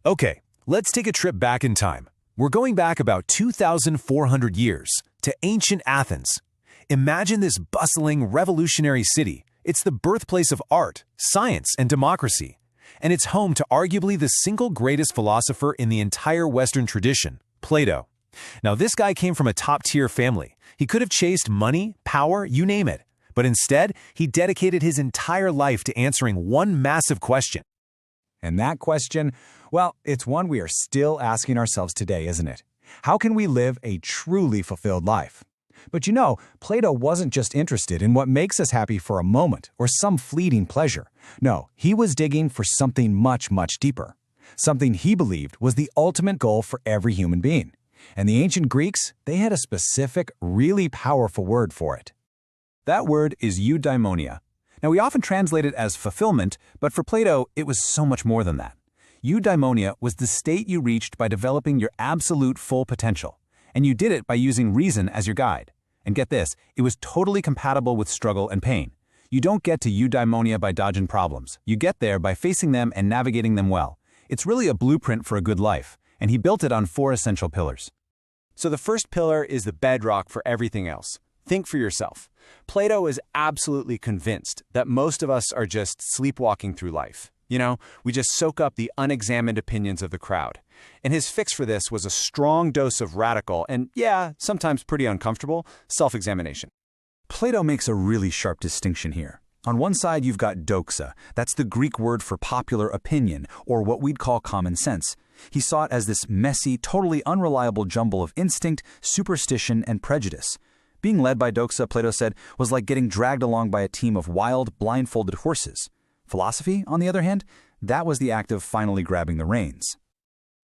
Okay, let's take a trip back in time. We're going back about 2,400 years to ancient Athens. Imagine this bustling, revolutionary city. It's the birthplace of art, science, and democracy. And it's home to arguably the single greatest philosopher in the entire Western tradition, Plato. Now, this guy came from a top-tier family. He could have chased money, power, you name it. But instead, he dedicated his entire life to answering one massive question. And that question, well, it's one we are still asking ourselves today, isn't it? How can we live a truly fulfilled life? But Plato wasn't just interested in what makes us happy for a moment or some fleeting pleasure. No, he was digging for something much, much deeper. Something he believed was the ultimate goal for every human being. And the ancient Greeks, they had a specific, really powerful word for it. That word is eudaimonia. Now, we often translate it as fulfillment, but for Plato, it was so much more than that. Eudaimonia was the state you reached by developing your absolute full potential. And you did it by using reason as your guide. And get this, it was totally compatible with struggle and pain. You don't get to eudaimonia by dodging problems. You get there by facing them and navigating them well. It's really a blueprint for a good life, and he built it on 4 essential pillars. So the first pillar is the bedrock for everything else. Think for yourself. Plato is absolutely convinced that most of us are just sleepwalking through life. We just soak up the unexamined opinions of the crowd. And his fix for this was a strong dose of radical and, sometimes pretty uncomfortable, self-examination. Plato makes a really sharp distinction here. On one side, you've got doxa. That's the Greek word for popular opinion, or what we'd call common sense. He saw it as this messy, totally unreliable jumble of instinct, superstition, and prejudice. Being led by doxa, Plato said, was like getting dragged along by a team of wild, blindfolded horses. Philosophy, on the other hand, that was the act of finally grabbing the reins.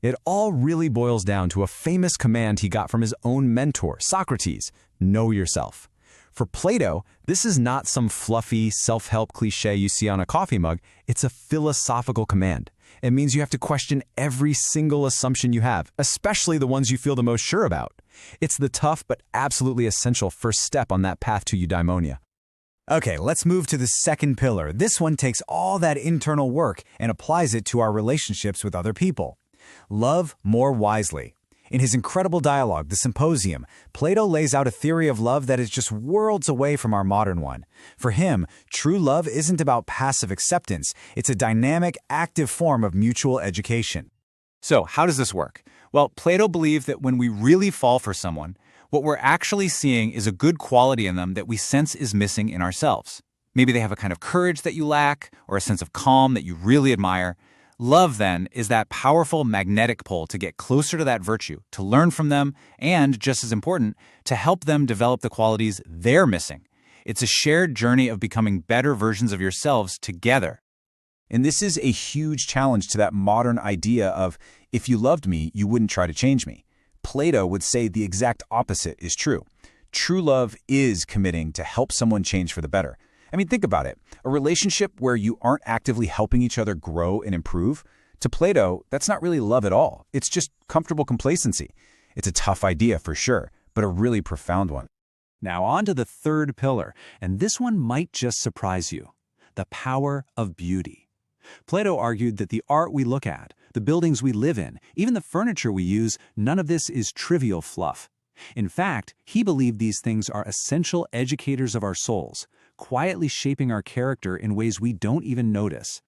It all really boils down to a famous command he got from his own mentor, Socrates: know yourself. For Plato, this is not some fluffy, self-help cliche you see on a coffee mug. It's a philosophical command. It means you have to question every single assumption you have, especially the ones you feel the most sure about. It's the tough but absolutely essential first step on that path to eudaimonia. Okay, let's move to the second pillar. This one takes all that internal work and applies it to our relationships with other people. Love more wisely. In his incredible dialogue, The Symposium, Plato lays out a theory of love that is just worlds away from our modern one. For him, true love isn't about passive acceptance. It's a dynamic, active form of mutual education. So, how does this work? Well, Plato believed that when we really fall for someone, what we're actually seeing is a good quality in them that we sense is missing in ourselves. Maybe they have a kind of courage that you lack, or a sense of calm that you really admire. Love, then, is that powerful magnetic pull to get closer to that virtue, to learn from them, and, just as important, to help them develop the qualities they're missing. It's a shared journey of becoming better versions of yourselves together. And this is a huge challenge to that modern idea of, if you loved me, you wouldn't try to change me. Plato would say the exact opposite is true. True love is committing to help someone change for the better. I mean, think about it. A relationship where you aren't actively helping each other grow and improve, to Plato, that's not really love at all. It's just comfortable complacency. It's a tough idea for sure, but a really profound one. Now on to the third pillar, and this one might just surprise you: the power of beauty. Plato argued that the art we look at, the buildings we live in, even the furniture we use, none of this is trivial fluff. In fact, he believed these things are essential educators of our souls, quietly shaping our character in ways we don't even notice.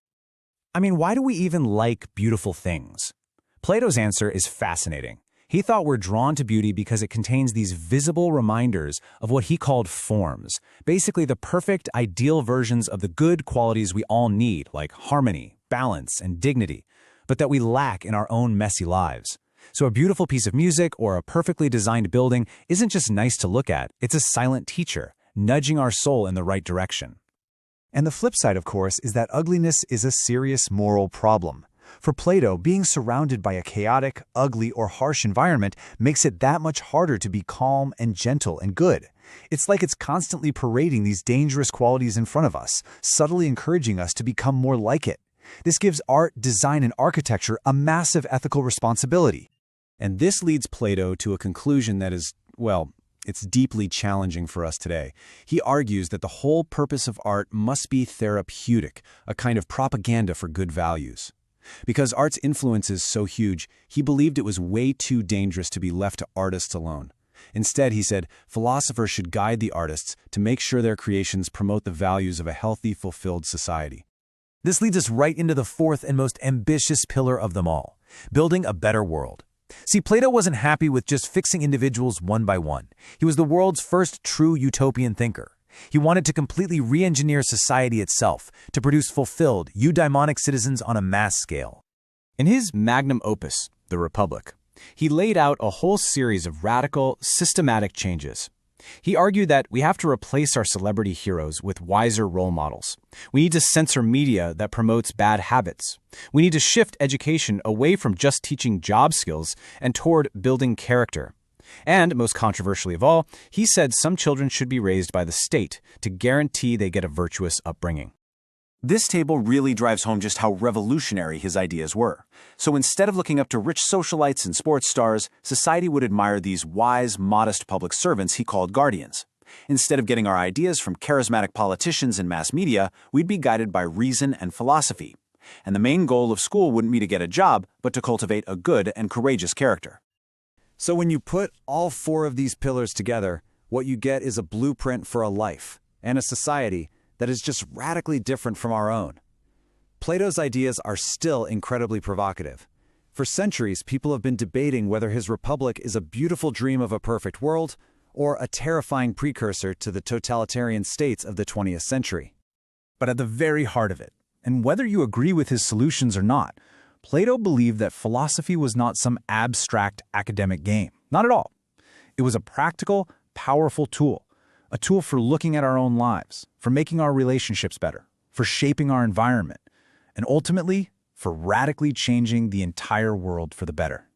I mean, why do we even like beautiful things? Plato's answer is fascinating. He thought we're drawn to beauty because it contains these visible reminders of what he called forms, basically the perfect, ideal versions of the good qualities we all need, like harmony, balance, and dignity, but that we lack in our own messy lives. So a beautiful piece of music or a perfectly designed building isn't just nice to look at, it's a silent teacher, nudging our soul in the right direction. And the flip side, of course, is that ugliness is a serious moral problem. For Plato, being surrounded by a chaotic, ugly, or harsh environment makes it that much harder to be calm and gentle and good. It's like it's constantly parading these dangerous qualities in front of us, subtly encouraging us to become more like it. This gives art, design, and architecture a massive ethical responsibility. And this leads Plato to a conclusion that is, well, it's deeply challenging for us today. He argues that the whole purpose of art must be therapeutic, a kind of propaganda for good values. Because art's influence is so huge, he believed it was way too dangerous to be left to artists alone. Instead, he said, philosophers should guide the artists to make sure their creations promote the values of a healthy, fulfilled society. This leads us right into the fourth and most ambitious pillar of them all, building a better world. See, Plato wasn't happy with just fixing individuals one by one. He was the world's first true utopian thinker. He wanted to completely re-engineer society itself to produce fulfilled, eudaimonic citizens on a mass scale. In his magnum opus, The Republic, he laid out a whole series of radical, systematic changes. He argued that we have to replace our celebrity heroes with wiser role models. We need to censor media that promotes bad habits. We need to shift education away from just teaching job skills and toward building character. And, most controversially of all, he said some children should be raised by the state to guarantee they get a virtuous upbringing. This table really drives home just how revolutionary his ideas were. So instead of looking up to rich socialites and sports stars, society would admire these wise, modest public servants he called guardians. Instead of getting our ideas from charismatic politicians and mass media, we'd be guided by reason and philosophy. And the main goal of school wouldn't be to get a job, but to cultivate a good and courageous character. So when you put all four of these pillars together, what you get is a blueprint for a life and a society that is just radically different from our own. Plato's ideas are still incredibly provocative. For centuries, people have been debating whether his Republic is a beautiful dream of a perfect world or a terrifying precursor to the totalitarian states of the 20th century. But at the very heart of it, and whether you agree with his solutions or not, Plato believed that philosophy was not some abstract academic game. Not at all. It was a practical, powerful tool. A tool for looking at our own lives, for making our relationships better, for shaping our environment, and ultimately, for radically changing the entire world for the better.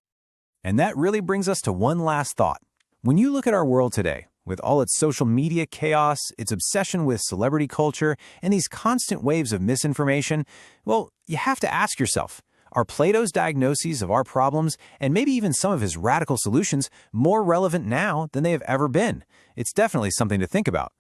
And that really brings us to one last thought. When you look at our world today, with all its social media chaos, its obsession with celebrity culture, and these constant waves of misinformation, well, you have to ask yourself, are Plato's diagnoses of our problems, and maybe even some of his radical solutions, more relevant now than they have ever been? It's definitely something to think about.